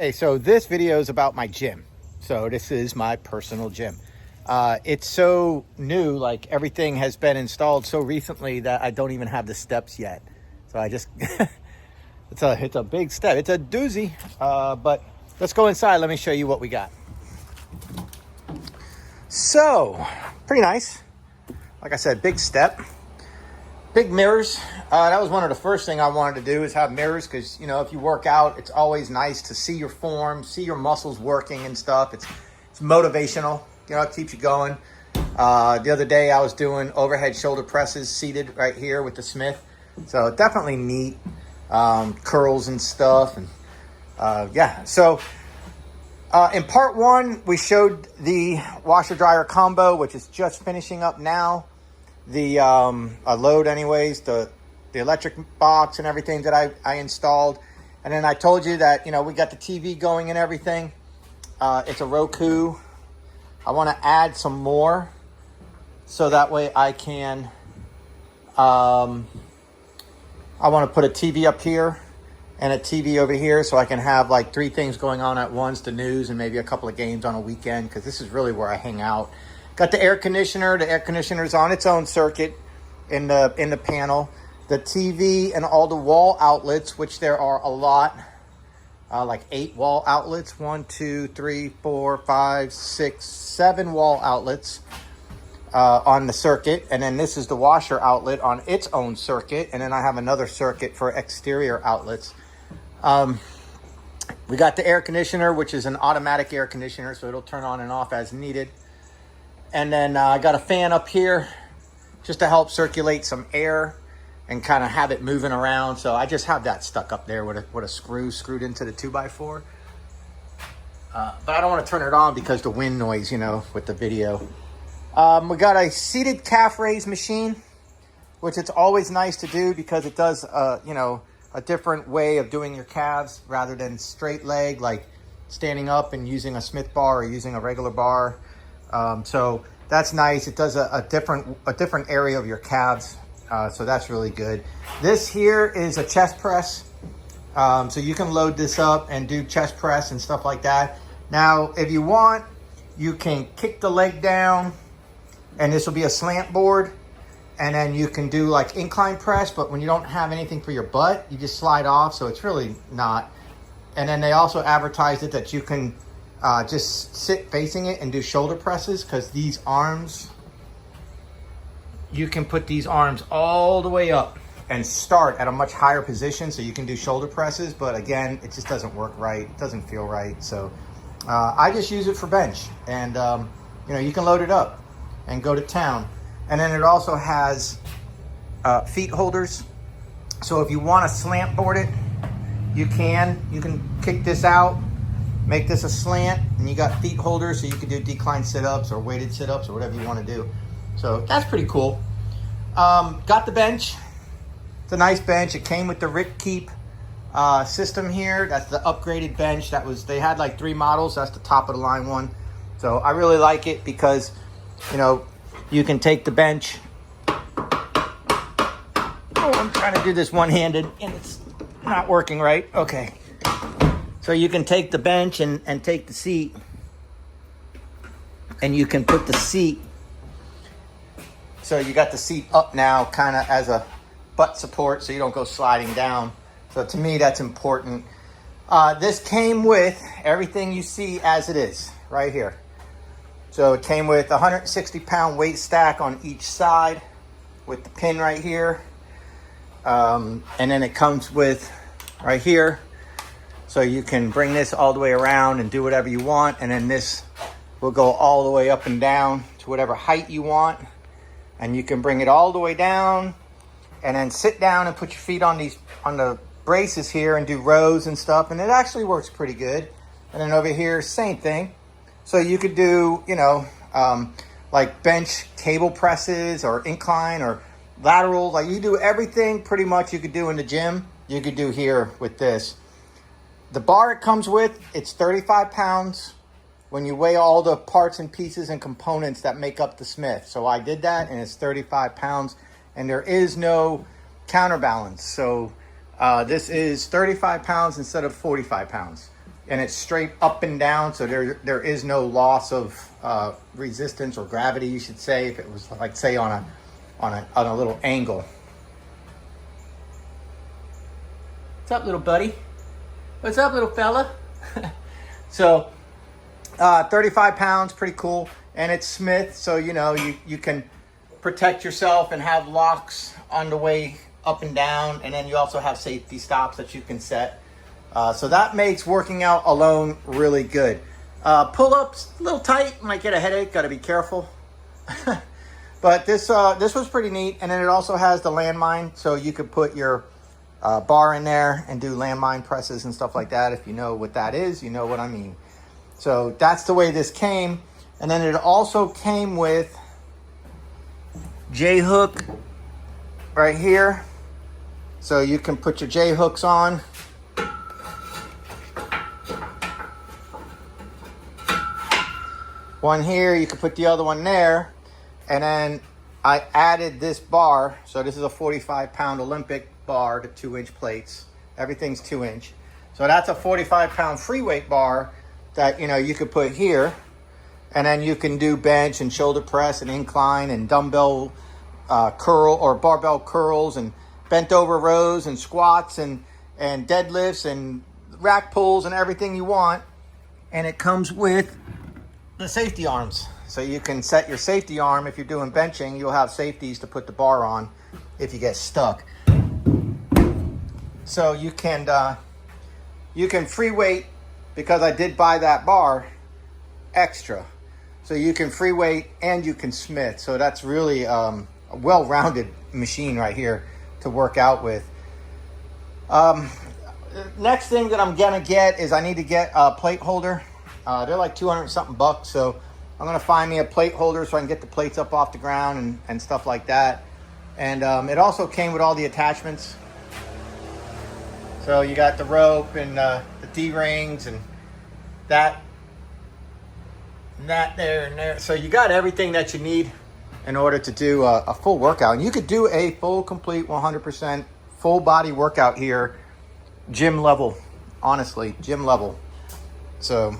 Hey, so this video is about my gym. So this is my personal gym. It's so new, like everything has been installed so recently that I don't even have the steps yet. So I just, it's a big step. It's a doozy, but let's go inside. Let me show you what we got. So, pretty nice. Like I said, big step. Big mirrors. That was one of the first thing I wanted to do is have mirrors because, you know, if you work out, it's always nice to see your form, see your muscles working and stuff. It's motivational. You know, it keeps you going. The other day I was doing overhead shoulder presses seated right here with the Smith. So definitely neat. Curls and stuff. And yeah. So in part one, we showed the washer dryer combo, which is just finishing up now. The load anyways, the electric box and everything that I installed. And then I told you that, you know, we got the TV going and everything. It's a Roku. I want to add some more so that way I can, I want to put a TV up here and a TV over here so I can have like 3 things going on at once, the news and maybe a couple of games on a weekend, because this is really where I hang out. Got the air conditioner. The air conditioner is on its own circuit in the panel. The TV and all the wall outlets, which there are a lot, like 8 wall outlets. 1, 2, 3, 4, 5, 6, 7 wall outlets on the circuit. And then this is the washer outlet on its own circuit. And then I have another circuit for exterior outlets. We got the air conditioner, which is an automatic air conditioner, so it'll turn on and off as needed. And then I got a fan up here just to help circulate some air and kind of have it moving around. So I just have that stuck up there with a screw screwed into the 2x4. But I don't want to turn it on because the wind noise, you know, with the video. We got a seated calf raise machine, which it's always nice to do because it does, you know, a different way of doing your calves rather than straight leg, like standing up and using a Smith bar or using a regular bar. So that's nice. It does a different area of your calves. So that's really good. This here is a chest press. So you can load this up and do chest press and stuff like that. Now, if you want, you can kick the leg down and this will be a slant board. And then you can do like incline press, but when you don't have anything for your butt, you just slide off. So it's really not. And then they also advertised it that you can just sit facing it and do shoulder presses, because these arms, you can put these arms all the way up and start at a much higher position so you can do shoulder presses. But again, it just doesn't work right. It doesn't feel right. So I just use it for bench, and you know, you can load it up and go to town. And then it also has feet holders. So if you want to slant board it, you can kick this out, make this a slant, and you got feet holders so you can do decline sit-ups or weighted sit-ups or whatever you want to do. So that's pretty cool. Got the bench. It's a nice bench. It came with the Rick Keep system here. That's the upgraded bench. They had like 3 models. That's the top of the line one. So I really like it because, you know, you can take the bench. Oh, I'm trying to do this one-handed and it's not working right. Okay. So you can take the bench and take the seat, and you can put the seat. So you got the seat up now kind of as a butt support so you don't go sliding down. So to me, that's important. This came with everything you see as it is right here. So it came with a 160-pound weight stack on each side with the pin right here. And then it comes with right here. So you can bring this all the way around and do whatever you want. And then this will go all the way up and down to whatever height you want. And you can bring it all the way down and then sit down and put your feet on the braces here and do rows and stuff. And it actually works pretty good. And then over here, same thing. So you could do, you know, like bench table presses or incline or lateral. Like you do everything pretty much you could do in the gym, you could do here with this. The bar it comes with, it's 35 pounds when you weigh all the parts and pieces and components that make up the Smith. So I did that, and it's 35 pounds, and there is no counterbalance. So this is 35 pounds instead of 45 pounds. and it's straight up and down, so there is no loss of resistance or gravity, you should say, if it was like, say, on a little angle. What's up, little buddy? What's up, little fella? So 35 pounds, pretty cool. And it's Smith, so you know you can protect yourself and have locks on the way up and down, and then you also have safety stops that you can set. So that makes working out alone really good. Pull-ups, a little tight, might get a headache, gotta be careful. But this was pretty neat, and then it also has the landmine, so you could put your bar in there and do landmine presses and stuff like that. If you know what that is, you know what I mean. So that's the way this came. And then it also came with J-hook right here. So you can put your J-hooks on. One here, you can put the other one there. And then I added this bar. So this is a 45-pound Olympic bar to 2-inch plates. Everything's 2-inch. So that's a 45-pound free weight bar that, you know, you could put here. And then you can do bench and shoulder press and incline and dumbbell curl or barbell curls and bent over rows and squats and deadlifts and rack pulls and everything you want. And it comes with the safety arms. So you can set your safety arm. If you're doing benching, you'll have safeties to put the bar on if you get stuck. So you can free weight, because I did buy that bar extra. So you can free weight and you can Smith. So that's really a well-rounded machine right here to work out with. Next thing that I'm gonna get is I need to get a plate holder. They're like 200 something bucks. So I'm gonna find me a plate holder so I can get the plates up off the ground and stuff like that. And it also came with all the attachments. So you got the rope and the D-rings and that there and there. So you got everything that you need in order to do a full workout. And you could do a full, complete, 100% full body workout here, gym level, honestly, gym level. So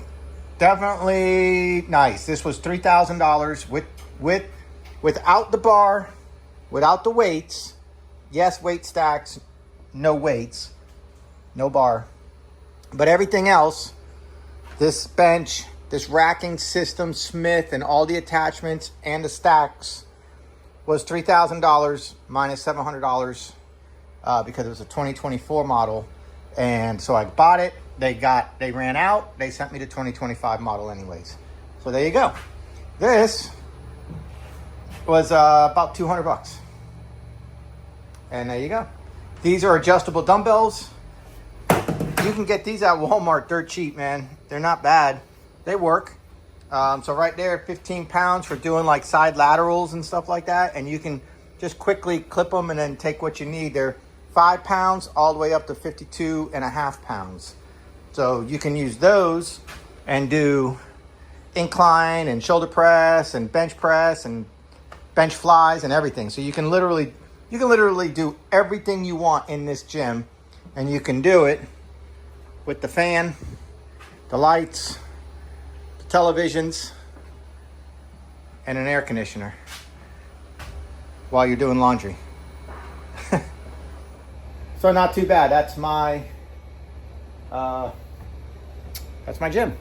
definitely nice. This was $3,000 without the bar, without the weights. Yes, weight stacks, no weights, no bar. But everything else, this bench, this racking system, Smith, and all the attachments and the stacks was $3,000 minus $700 because it was a 2024 model. And so I bought it. They ran out. They sent me the 2025 model anyways. So there you go. This was about 200 bucks. And there you go. These are adjustable dumbbells. You can get these at Walmart dirt cheap, man. They're not bad. They work. So right there, 15 pounds for doing like side laterals and stuff like that. And you can just quickly clip them and then take what you need. They're 5 pounds all the way up to 52.5 pounds. So you can use those and do incline and shoulder press and bench flies and everything. So you can literally do everything you want in this gym, and you can do it with the fan, the lights, the televisions, and an air conditioner while you're doing laundry. So not too bad. That's my gym.